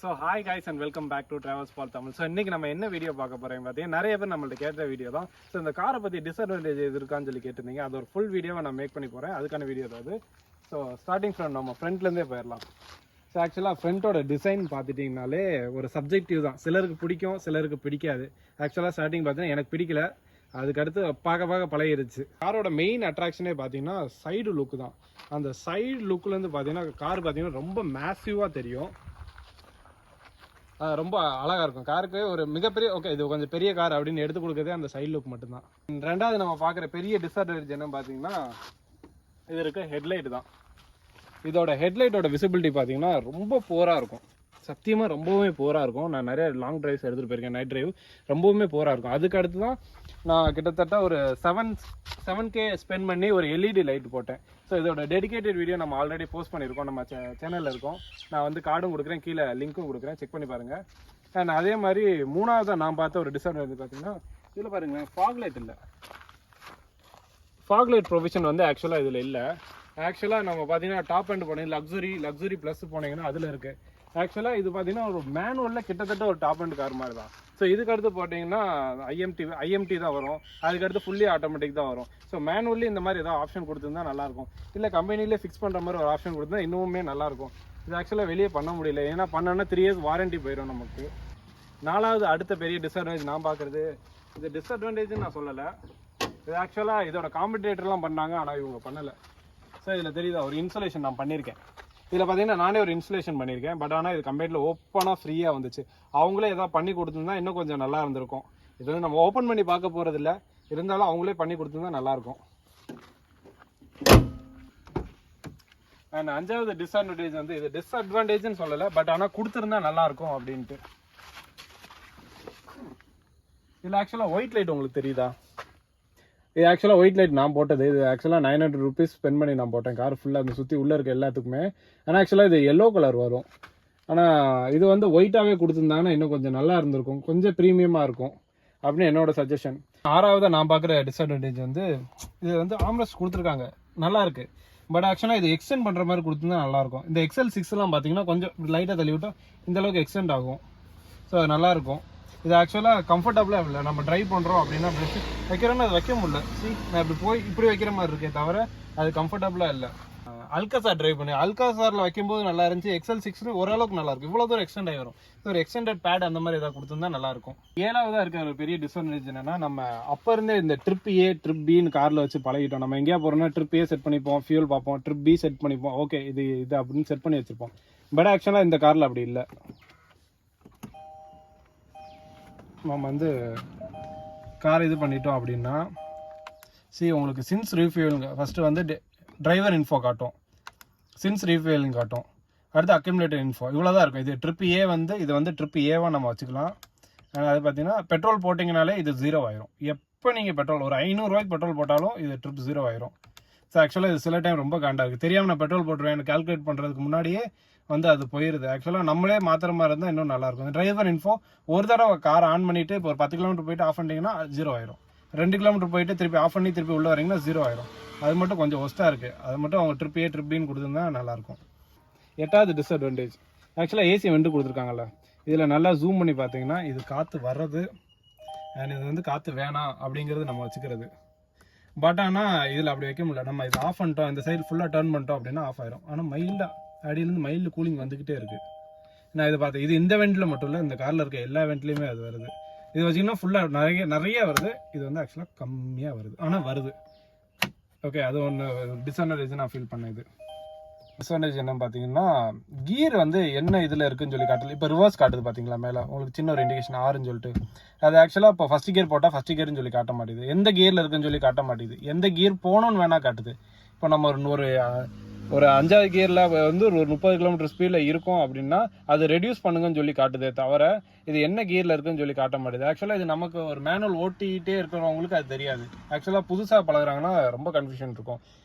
So hi guys and welcome back to travels for Tamil. So இன்றைக்கி நம்ம என்ன video பார்க்க போகிறோம் பார்த்தீங்கன்னா, நிறைய பேர் நம்மள்ட்ட கேட்ட வீடியோ தான். ஸோ இந்த காரை பற்றி டிஸ்அட்வான்டேஜ் எது இருக்கான்னு சொல்லி கேட்டிருந்தீங்க. அது ஒரு ஃபுல் வீடியோவை நான் மேக் பண்ணி போகிறேன். அதுக்கான வீடியோ தான் அது. ஸோ ஸ்டார்டிங் ஃப்ரம் நம்ம ஃப்ரண்ட்லேருந்தே போயிடலாம். ஸோ ஆக்சுவலாக ஃப்ரண்ட்டோட டிசைன் பார்த்துட்டிங்கனாலே ஒரு சப்ஜெக்டிவ் தான். சிலருக்கு பிடிக்கும், சிலருக்கு பிடிக்காது. ஆக்சுவலாக ஸ்டார்டிங் பார்த்தீங்கன்னா எனக்கு பிடிக்கல, அதுக்கடுத்து பார்க்க பழகிருச்சு. காரோட மெயின் அட்ராக்ஷனே பார்த்தீங்கன்னா சைடு லுக்கு தான். அந்த சைடு லுக்லேருந்து பார்த்தீங்கன்னா கார் பார்த்தீங்கன்னா ரொம்ப மேசிவாக தெரியும், ரொம்ப அழகாக இருக்கும். காருக்கு ஒரு மிகப்பெரிய இது கொஞ்சம் பெரிய கார் அப்படின்னு எடுத்து கொடுக்குறதே அந்த சைடு லுக் மட்டும்தான். ரெண்டாவது நம்ம பார்க்குற பெரிய டிஸ்அட்வான்டேஜ் என்னன்னு பார்த்தீங்கன்னா, இது இருக்க ஹெட்லைட் தான். இதோட ஹெட்லைட்டோட விசிபிலிட்டி பார்த்தீங்கன்னா ரொம்ப போராக இருக்கும். சத்தியமாக ரொம்பவுமே போராக இருக்கும். நான் நிறைய லாங் ட்ரைவ்ஸ் எடுத்துகிட்டு போயிருக்கேன், நைட் ட்ரைவ். ரொம்பவுமே போராக இருக்கும். அதுக்கு அடுத்து தான் நான் கிட்டத்தட்ட ஒரு 7K ஸ்பெண்ட் பண்ணி ஒரு எல்இடி லைட் போட்டேன். ஸோ இதோட டெடிகேட்டட் வீடியோ நம்ம ஆல்ரெடி போஸ்ட் பண்ணியிருக்கோம், நம்ம சேனலில் இருக்கோம். நான் வந்து கார்டும் கொடுக்குறேன், கீழே லிங்க்கும் கொடுக்குறேன், செக் பண்ணி பாருங்கள். அண்ட் அதே மாதிரி மூணாவது நான் பார்த்த ஒரு டிஸ்அட்வான்டேஜ் பார்த்தீங்கன்னா, இதில் பாருங்கள் ஃபாக் லைட் இல்லை. ஃபாக் லைட் ப்ரொவிஷன் வந்து ஆக்சுவலாக இதில் இல்லை. ஆக்சுவலாக நம்ம பார்த்தீங்கன்னா டாப் அண்ட் போனீங்க லக்ஸுரி ப்ளஸ் போனீங்கன்னா அதில் இருக்குது. ஆக்சுவலாக இது பார்த்தீங்கன்னா ஒரு மேனுவலில் கிட்டத்தட்ட ஒரு டாப் அண்ட் கார் மாதிரி தான். ஸோ இதுக்கடுத்து போட்டிங்கன்னா ஐஎம்டி தான் வரும். அதுக்கடுத்து ஃபுல்லி ஆட்டோமேட்டிக் தான் வரும். ஸோ மேனுவலி இந்த மாதிரி ஏதாவது ஆப்ஷன் கொடுத்துருந்தா நல்லாயிருக்கும். இல்லை கம்பெனிலே ஃபிக்ஸ் பண்ணுற மாதிரி ஒரு ஆப்ஷன் கொடுத்தா இன்னுமே நல்லாயிருக்கும். இது ஆக்சுவலாக வெளியே பண்ண முடியல, ஏன்னா பண்ணோன்னா 3 years வாரண்டி போயிடும் நமக்கு. நாலாவது அடுத்த பெரிய டிஸ்அட்வான்டேஜ் நான் பார்க்குறது, இது டிஸ்அட்வான்டேஜ்னு நான் சொல்லலை. இது ஆக்சுவலாக இதோட காம்படிட்டர்லாம் பண்ணாங்க, ஆனால் இவங்க பண்ணலை. ஸோ இதில் தெரியுதா ஒரு இன்ஸ்டலேஷன் நான் பண்ணியிருக்கேன். இதில் பார்த்தீங்கன்னா நானே ஒரு இன்ஸ்டலேஷன் பண்ணியிருக்கேன். பட் ஆனால் இது கம்பெனியில் ஓப்பனாக ஃப்ரீயாக வந்துச்சு. அவங்களே எதாவது பண்ணி கொடுத்துருந்தா இன்னும் கொஞ்சம் நல்லா இருந்திருக்கும். இது வந்து நம்ம ஓப்பன் பண்ணி பார்க்க போகிறது இல்லை, இருந்தாலும் அவங்களே பண்ணி கொடுத்துருந்தா நல்லாயிருக்கும். அண்ட் அஞ்சாவது டிஸ்அட்வான்டேஜ் வந்து, இது டிஸ்அட்வான்டேஜ்னு சொல்லலை, பட் ஆனால் கொடுத்துருந்தா நல்லாயிருக்கும் அப்படின்ட்டு. இதில் ஆக்சுவலாக ஒயிட் லைட் உங்களுக்கு தெரியுதா? இது ஆக்சுவலாக ஒயிட் லைட் நான் போட்டது. இது ஆக்சுவலாக 900 rupees ஸ்பெண்ட் பண்ணி நான் போட்டேன் கார் ஃபுல்லாக, அந்த சுற்றி உள்ளே இருக்க எல்லாத்துக்குமே. ஆனால் ஆக்சுவலாக இது எல்லோ கலர் வரும். ஆனால் இது வந்து ஒயிட்டாகவே கொடுத்துருந்தாங்கன்னா இன்னும் கொஞ்சம் நல்லா இருந்திருக்கும், கொஞ்சம் ப்ரீமியமாக இருக்கும் அப்படின்னு என்னோட சஜஷன். ஆறாவது நான் பார்க்குற டிஸ்அட்வான்டேஜ் வந்து, இது வந்து ஆம்ரெஸ்ட் கொடுத்துருக்காங்க, நல்லா இருக்கு. பட் ஆக்சுவலாக இது எக்ஸ்டெண்ட் பண்ணுற மாதிரி கொடுத்துருந்தா நல்லாயிருக்கும். இந்த XL6 பார்த்தீங்கன்னா கொஞ்சம் லைட்டாக தள்ளி விட்டால் இந்த அளவுக்கு எக்ஸ்டெண்ட் ஆகும். ஸோ அது நல்லாயிருக்கும். இது ஆக்சுவலாக கம்ஃபர்டபுளாக இல்லை. நம்ம ட்ரைவ் பண்ணுறோம் அப்படின்னா ப்ரெஷ் வைக்கிறோன்னு அது வைக்க முடியல. நான் இப்படி வைக்கிற மாதிரி இருக்கே தவிர அது கம்ஃபர்டபுளாக இல்லை. அல்காசார் ட்ரைவ் பண்ணி அல்காசாரில் வைக்கும்போது நல்லா இருந்துச்சு. XL6 ஓரளவுக்கு நல்லா இருக்கும். இவ்வளோ தூரம் எக்ஸ்டெண்ட் ஆகி வரும். ஒரு எக்ஸ்டெண்டட் பேட் அந்த மாதிரி ஏதாவது கொடுத்துருந்தா நல்லாயிருக்கும். ஏழாவதாக இருக்க ஒரு பெரிய டிஸ்அட்வான்டேஜ் என்னன்னா, நம்ம அப்போ இருந்தே இந்த ட்ரிப் ஏ ட்ரிப் பின்னு காரில் வச்சு பழகிட்டோம். நம்ம எங்கேயா போகிறோம்னா ட்ரிப் ஏ செட் பண்ணிப்போம், ஃபியூல் பார்ப்போம், ட்ரிப் பி செட் பண்ணிப்போம், ஓகே இது அப்படின்னு செட் பண்ணி வச்சுருப்போம். பட் ஆக்சுவலாக இந்த காரில் அப்படி இல்லை. நம்ம வந்து கார் இது பண்ணிட்டோம் அப்படின்னா, உங்களுக்கு சின்ஸ் ரீஃபியூலிங் ஃபஸ்ட்டு வந்து டிரைவர் இன்ஃபோ காட்டும், சின்ஸ் ரீஃபியூலிங் காட்டும், அடுத்து அக்யூமுலேட்டர் இன்ஃபோ, இவ்வளோ தான் இருக்கும். இது ட்ரிப் ஏ வந்து இது வந்து ட்ரிப் ஏவாக நம்ம வச்சுக்கலாம். அது பார்த்தீங்கன்னா பெட்ரோல் போட்டிங்கனாலே இது 0 ஆயிரும். எப்போ நீங்கள் பெட்ரோல் ஒரு 500 ரூபாய்க்கு பெட்ரோல் போட்டாலும் இது ட்ரிப் 0 ஆயிரும். ஸோ ஆக்சுவலாக இது சில டைம் ரொம்ப காண்டாக இருக்குது. தெரியாமல் நான் பெட்ரோல் போட்டுருவேன் கால்குலேட் பண்ணுறதுக்கு முன்னாடியே வந்து அது போயிடுது. ஆக்சுவலாக நம்மளே மாத்திர மாதிரி இருந்தால் இன்னும் நல்லாயிருக்கும். டிரைவர் இன்ஃபோ ஒரு தடவை கார் ஆன் பண்ணிவிட்டு இப்போ ஒரு 10 கிலோமீட்டர் போயிட்டு ஆஃப் பண்ணிட்டீங்கன்னா 0 ஆயிரும். 2 கிலோமீட்டர் போயிட்டு திருப்பி ஆஃப் பண்ணி திருப்பி உள்ளே வரீங்கன்னா 0 ஆயிரும். அது மட்டும் கொஞ்சம் ஒஸ்ட்டாக இருக்குது. அது மட்டும் அவங்க ட்ரிப் ஏ ட்ரிப் பின்னு கொடுத்துருந்தா நல்லாயிருக்கும். எட்டாவது டிஸ்அட்வான்டேஜ், ஆக்சுவலாக ஏசி வெண்ட் கொடுத்துருக்காங்கல்ல, இதில் நல்லா ஜூம் பண்ணி பார்த்தீங்கன்னா இது காற்று வர்றது அண்ட் இது வந்து காற்று வேணாம் அப்படிங்கிறது நம்ம வச்சுக்கிறது. பட் ஆனால் இதில் அப்படி வைக்க முடியல. நம்ம இது ஆஃப் பண்ணிட்டோம், இந்த சைடு ஃபுல்லாக டர்ன் பண்ணிட்டோம் அப்படின்னா ஆஃப் ஆயிரும். ஆனால் மைல்டாக அடியிலேருந்து மைல்டு கூலிங் வந்துக்கிட்டே இருக்குது. நான் இதை பார்த்தேன். இது இந்த வெண்டில் மட்டும் இல்லை, இந்த காரில் இருக்க எல்லா வெண்ட்லேயுமே அது வருது. இது வச்சிங்கன்னா ஃபுல்லாக நிறைய வருது. இது வந்து ஆக்சுவலாக கம்மியாக வருது, ஆனால் வருது. ஓகே, அது ஒன்று டிஸ்அட்வான்டேஜ் நான் ஃபீல் பண்ணேன். இது டிஸ்அட்வான்டேஜ் என்னன்னு பார்த்தீங்கன்னா, கியர் வந்து என்ன இதில் இருக்குன்னு சொல்லி காட்டல. இப்போ ரிவர்ஸ் காட்டுது பார்த்தீங்களா மேலே, உங்களுக்கு சின்ன ஒரு இண்டிகேஷன் ஆறுன்னு சொல்லிட்டு. அது ஆக்சுவலாக இப்போ ஃபஸ்ட் கியர் போட்டால் ஃபஸ்ட் கியர்னு சொல்லி காட்ட மாட்டேது, எந்த கியரில் இருக்குன்னு சொல்லி காட்ட மாட்டேது, எந்த கியர் போகணுன்னு வேணால் காட்டுது. இப்போ நம்ம ஒரு 5வது கியரில் வந்து ஒரு 30 கிலோமீட்டர் ஸ்பீடில் இருக்கும் அப்படின்னா அது ரெடியூஸ் பண்ணுங்கன்னு சொல்லி காட்டுதே தவிர இது என்ன கியரில் இருக்குன்னு சொல்லி காட்ட மாட்டேது. ஆக்சுவலாக இது நமக்கு ஒரு மேனுவல் ஓட்டிகிட்டே இருக்கிறவங்களுக்கு அது தெரியாது. ஆக்சுவலாக புதுசாக பழகுறாங்கன்னா ரொம்ப கன்ஃபியூஷன் இருக்கும்.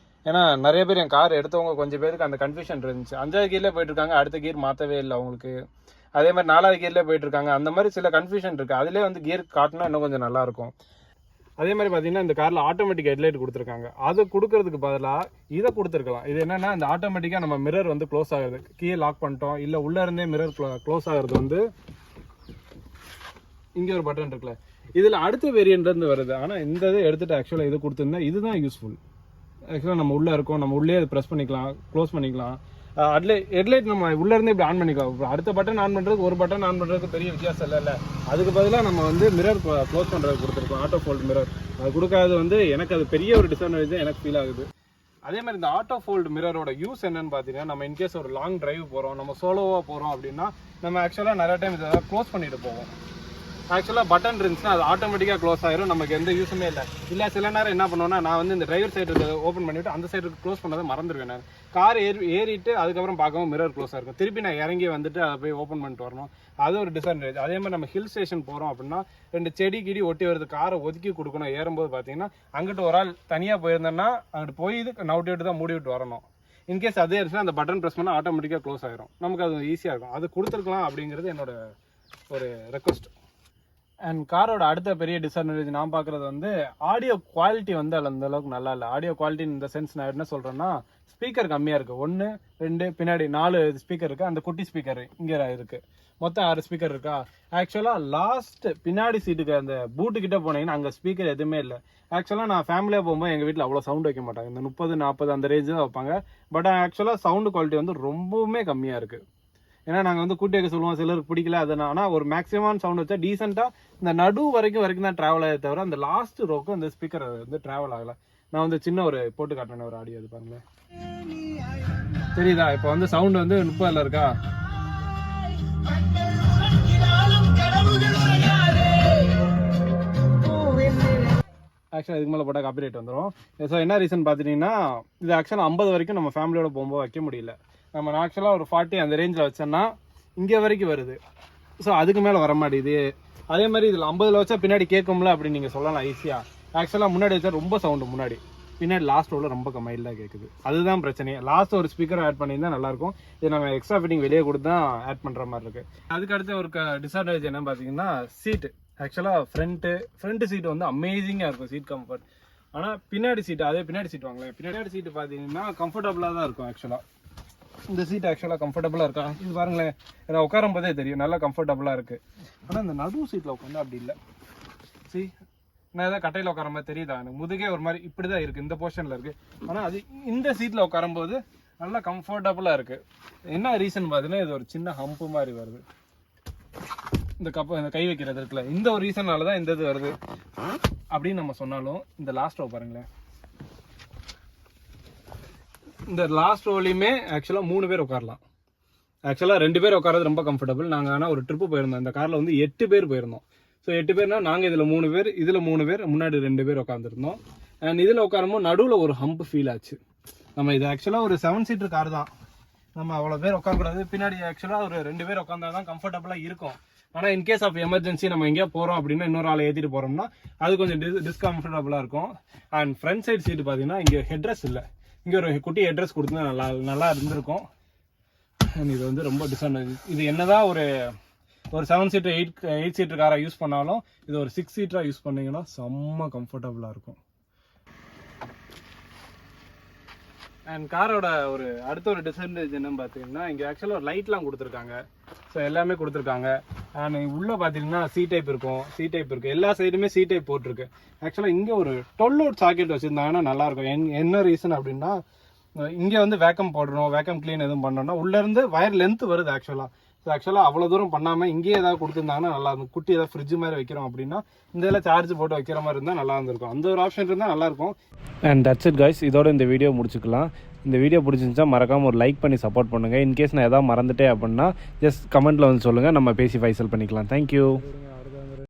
ஏன்னா நிறைய பேர் என் கார் எடுத்தவங்க கொஞ்சம் பேருக்கு அந்த கன்ஃபியூஷன் இருந்துச்சு. 5வது கியர்லேயே போயிட்டு இருக்காங்க, அடுத்த கியர் மாற்றவே இல்லை அவங்களுக்கு. அதே மாதிரி 4வது கியர்லேயே போயிட்டு இருக்காங்க. அந்த மாதிரி சில கன்ஃபியூஷன் இருக்குது. அதிலே வந்து கியர் காட்டினா இன்னும் கொஞ்சம் நல்லாயிருக்கும். அதே மாதிரி பார்த்தீங்கன்னா இந்த காரில் ஆட்டோமேட்டிக் ஹெட்லைட் கொடுத்துருக்காங்க. அது கொடுக்கறதுக்கு பதிலாக இதை கொடுத்துருக்கலாம். இது என்னன்னா இந்த ஆட்டோமேட்டிக்காக நம்ம மிரர் வந்து க்ளோஸ் ஆகுது, கீழே லாக் பண்ணிட்டோம் இல்லை உள்ளே இருந்தே மிரர் க்ளோஸ் ஆகுறது வந்து இங்கே ஒரு பட்டன் இருக்குல்ல, இதில் அடுத்த வேரியன்ட் இருந்து வருது. ஆனால் இந்த இதை எடுத்துகிட்டு ஆக்சுவலாக இது கொடுத்துருந்தா இதுதான் யூஸ்ஃபுல். ஆக்சுவலாக நம்ம உள்ளே இருக்கோம், நம்ம உள்ளே அதை ப்ரெஸ் பண்ணிக்கலாம், க்ளோஸ் பண்ணிக்கலாம். ஹெட்லைட் நம்ம உள்ளேருந்தே இப்படி ஆன் பண்ணிக்கலாம். அடுத்த பட்டன் ஆன் பண்ணுறதுக்கு ஒரு பட்டன் ஆன் பண்ணுறதுக்கு பெரிய வித்தியாசம் இல்லை. அதுக்கு பதிலாக நம்ம வந்து மிரர் க்ளோஸ் பண்ணுறது கொடுத்துருக்கோம், ஆட்டோ ஃபோல்டு மிரர். அது கொடுக்காது வந்து எனக்கு அது பெரிய ஒரு டிஸ்அட்வான்டேஜ் எனக்கு ஃபீல் ஆகுது. அதே மாதிரி இந்த ஆட்டோ ஃபோல்டு மிரரோட யூஸ் என்னன்னு பார்த்தீங்கன்னா, நம்ம இன்கேஸ் ஒரு லாங் டிரைவ் போகிறோம், நம்ம சோலோவாக போகிறோம் அப்படின்னா நம்ம ஆக்சுவலாக நிறைய டைம் இதை க்ளோஸ் பண்ணிட்டு போவோம். ஆக்சுவலாக பட்டன் இருந்துச்சுன்னா அது ஆட்டோமேட்டிக்காக க்ளோஸ் ஆயிரும், நமக்கு எந்த யூஸுமே இல்லை. சில நேரம் என்ன பண்ணுவோன்னா, நான் வந்து இந்த டிரைவர் சைடு ஓப்பன் பண்ணிவிட்டு அந்த சைடு க்ளோஸ் பண்ணதை மறந்துடுவேன். நான் கார் ஏறிட்டு அதுக்கப்புறம் பார்க்கவும் மிரர் க்ளோஸ் ஆகிருக்கும். திருப்பி நான் இறங்கி வந்துட்டு அதை போய் ஓப்பன் பண்ணிட்டு வரணும். அது ஒரு டிஸ்அட்வான்டேஜ். அதே மாதிரி நம்ம ஹில் ஸ்டேஷன் போகிறோம் அப்படின்னா 2 செடி கிடி ஒட்டி வருது, காரை ஒதுக்கி கொடுக்கணும். ஏறும்போது பார்த்தீங்கன்னா அங்கிட்டு ஒரு ஆள் தனியாக போயிருந்தேன்னா அங்கிட்டு போய் இது நவுட்டி விட்டு தான் மூடி விட்டு வரணும். இன்கேஸ் அதே இருந்துச்சுன்னா அந்த பட்டன் ப்ரெஸ் பண்ணால் ஆட்டோமேட்டிக்காக க்ளோஸ் ஆகிரும். நமக்கு அது ஈஸியாக இருக்கும். அது கொடுத்துருக்கலாம் அப்படிங்கிறது என்னோட ஒரு ரெக்வஸ்ட். அண்ட் காரோட அடுத்த பெரிய டிஸ்அட்வான்டேஜ் நான் பார்க்குறது வந்து ஆடியோ குவாலிட்டி வந்து அந்த அளவுக்கு நல்லா இல்லை. ஆடியோ குவாலிட்டி இந்த சென்ஸ் நான் என்ன சொல்கிறேன்னா, ஸ்பீக்கர் கம்மியாக இருக்குது. 1 2 பின்னாடி 4 ஸ்பீக்கர் இருக்குது. அந்த குட்டி ஸ்பீக்கர் இங்கே இருக்குது. மொத்தம் 6 ஸ்பீக்கர் இருக்கா. ஆக்சுவலாக லாஸ்ட் பின்னாடி சீட்டுக்கு அந்த பூட்டு கிட்டே போனீங்கன்னா அங்கே ஸ்பீக்கர் எதுவுமே இல்லை. ஆக்சுவலாக நான் ஃபேமிலியாக போகும்போது எங்கள் வீட்டில் அவ்வளோ சவுண்ட் வைக்க மாட்டாங்க. இந்த 30 40 அந்த ரேஞ்சு தான் வைப்பாங்க. பட் ஆக்சுவலாக சவுண்டு குவாலிட்டி வந்து ரொம்பவுமே கம்மியாக இருக்குது. ஏன்னா நாங்கள் வந்து கூட்டி வைக்க சொல்லுவோம், சிலருக்கு பிடிக்கல. அது ஆனால் ஒரு மேக்ஸிமம் சவுண்ட் வச்சா டீசெண்டாக இந்த நடு வரைக்கும் தான் ட்ராவல் ஆகி தவிர அந்த லாஸ்ட் ரோக்கும் இந்த ஸ்பீக்கர் வந்து ட்ராவல் ஆகலை. நான் வந்து சின்ன ஒரு போட்டு காட்டினேன் ஒரு ஆடியோ, அது பாருங்களேன், தெரியுதா? இப்போ வந்து சவுண்ட் வந்து 30ல் இருக்கா. ஆக்சுவலாக இதுக்கு மேலே போட்டால் காப்பிரைட் வந்துடும். ஸோ என்ன ரீசன் பார்த்துட்டிங்கன்னா, இது ஆக்சுவலாக 50 வரைக்கும் நம்ம ஃபேமிலியோட போகும்போது வைக்க முடியல. நம்ம ஆக்சுவலாக ஒரு 40 அந்த ரேஞ்சில் வச்சோன்னா இங்கே வரைக்கும் வருது. ஸோ அதுக்கு மேலே வர மாட்டேங்குது. அதே மாதிரி இதில் 50ல் வச்சா பின்னாடி கேட்கும்ல அப்படின்னு நீங்கள் சொல்லலாம் ஈஸியாக. ஆக்சுவலாக முன்னாடி வச்சா ரொம்ப சவுண்டு, முன்னாடி பின்னாடி லாஸ்ட் ரோவில் ரொம்ப கம்மியாக கேட்குது. அதுதான் பிரச்சனையே. லாஸ்ட் ஒரு ஸ்பீக்கர் ஆட் பண்ணியிருந்தால் நல்லாயிருக்கும். இது நம்ம எக்ஸ்ட்ரா ஃபிட்டிங் வெளியே கொடுத்து தான் ஆட் பண்ணுற மாதிரி இருக்குது. அதுக்கு அடுத்து ஒரு டிஸ்அட்வான்டேஜ் என்ன பார்த்தீங்கன்னா, சீட்டு. ஆக்சுவலாக ஃப்ரண்ட் சீட்டு வந்து அமேசிங்காக இருக்கும், சீட் கம்ஃபர்ட். ஆனால் பின்னாடி சீட்டு, அதே பின்னாடி சீட் வாங்கலாம். பின்னாடி சீட்டு பார்த்தீங்கன்னா கம்ஃபர்டபுளாக தான் இருக்கும். ஆக்சுவலாக இந்த சீட் ஆக்சுவலாக கம்ஃபர்டபுளாக இருக்கா, இது பாருங்களேன், நான் உட்காரும் போதே தெரியும் நல்லா கம்ஃபர்டபுளாக இருக்குது. ஆனால் இந்த நடு சீட்டில் உட்காந்து அப்படி இல்லை. நான் ஏதாவது கட்டையில் உட்கார மாதிரி தெரியுதா? எனக்கு முதுகே ஒரு மாதிரி இப்படி தான் இருக்குது, இந்த போர்ஷனில் இருக்குது. ஆனால் அது இந்த சீட்டில் உட்காரும்போது நல்லா கம்ஃபர்டபுளாக இருக்குது. என்ன ரீசன் பார்த்தீங்கன்னா, இது ஒரு சின்ன ஹம்பு மாதிரி வருது. இந்த கை வைக்கிறது இருக்குல்ல, இந்த ஒரு ரீசனால தான் இந்த இது வருது அப்படின்னு நம்ம சொன்னாலும், இந்த லாஸ்ட் ரோ பாருங்களேன், இந்த லாஸ்ட் ரோலையுமே ஆக்சுவலாக 3 பேர் உட்காரலாம். ஆக்சுவலாக 2 பேர் உட்காரது ரொம்ப கம்ஃபர்டபுள். நாங்கள் ஆனால் ஒரு ட்ரிப்பு போயிருந்தோம், இந்த காரில் வந்து 8 பேர் போயிருந்தோம். ஸோ 8 பேர்னா நாங்கள் இதில் 3 பேர், இதில் 3 பேர், முன்னாடி 2 பேர் உட்காந்துருந்தோம். அண்ட் இதில் உட்காரும்போது நடுவில் ஒரு ஹம்ப் ஃபீல் ஆச்சு. நம்ம இது ஆக்சுவலாக ஒரு 7 சீட்டர் கார் தான், நம்ம அவ்வளோ பேர் உட்காரக்கூடாது. பின்னாடி ஆக்சுவலாக ஒரு 2 பேர் உட்காந்தா தான் கம்ஃபர்டபுளாக இருக்கும். ஆனால் இன்கேஸ் ஆஃப் எமர்ஜென்சி நம்ம எங்கேயா போகிறோம் அப்படின்னா இன்னொரு ஆளை ஏற்றிட்டு போகிறோம்னா அது கொஞ்சம் டிஸ்கம்ஃபர்டபுளாக இருக்கும். அண்ட் ஃப்ரண்ட் சைட் சீட்டு பார்த்தீங்கன்னா இங்கே ஹெட்ரெஸ் இல்லை, இங்கே ஒரு குட்டி ஹெட்ரெஸ் கொடுத்தா நல்லா இருந்திருக்கும். அண்ட் இது வந்து ரொம்ப டிஸ்அட்வான்டேஜ். இது என்னதான் ஒரு 7 சீட்டர் 8 சீட்டர் காராக யூஸ் பண்ணாலும் இது ஒரு 6 சீட்டராக யூஸ் பண்ணிங்கன்னா செம்ம கம்ஃபர்டபுளாக இருக்கும். அண்ட் காரோட அடுத்த ஒரு டிஸ்அட்வான்டேஜ் என்னன்னு பார்த்தீங்கன்னா, இங்கே ஆக்சுவலாக ஒரு லைட்லாம் கொடுத்துருக்காங்க. ஸோ எல்லாமே கொடுத்துருக்காங்க. அண்ட் உள்ளே பார்த்தீங்கன்னா சி டைப் இருக்குது, எல்லா சைடுமே சி டைப் போட்டிருக்கு. ஆக்சுவலாக இங்கே ஒரு 12 வோல்ட் சாக்கெட் வச்சுருந்தாங்கன்னா நல்லாயிருக்கும். என்ன ரீசன் அப்படின்னா, இங்கே வந்து வேக்கம் போடணும், வேக்கம் க்ளீன் எதுவும் பண்ணோம்னா உள்ளேருந்து வயர் லென்த் வருது ஆக்சுவலாக. ஸோ ஆக்சுவலாக அவ்வளோ தூரம் பண்ணாமல் இங்கேயே ஏதாவது கொடுத்துருந்தாங்கன்னா நல்லா இருக்கும். குட்டி ஏதாவது ஃப்ரிட்ஜ் மாதிரி வைக்கிறோம் அப்படின்னா இந்த இதில் சார்ஜ் போட்டு வைக்கிற மாதிரி இருந்தால் நல்லா இருந்திருக்கும். அந்த ஒரு ஆப்ஷன் இருந்தால் நல்லாயிருக்கும். அண்ட் தட்ஸ் இட் கைஸ், இதோட இந்த வீடியோ முடிச்சுக்கலாம். இந்த வீடியோ பிடிச்சிருந்துச்சா மறக்காமல் ஒரு லைக் பண்ணி சப்போர்ட் பண்ணுங்கள். இன்கேஸ் நான் எதாவது மறந்துட்டேன் அப்படின்னா ஜஸ்ட் கமெண்ட்டில் வந்து சொல்லுங்கள், நம்ம பேசி ஃபைசல் பண்ணிக்கலாம். தேங்க்யூ.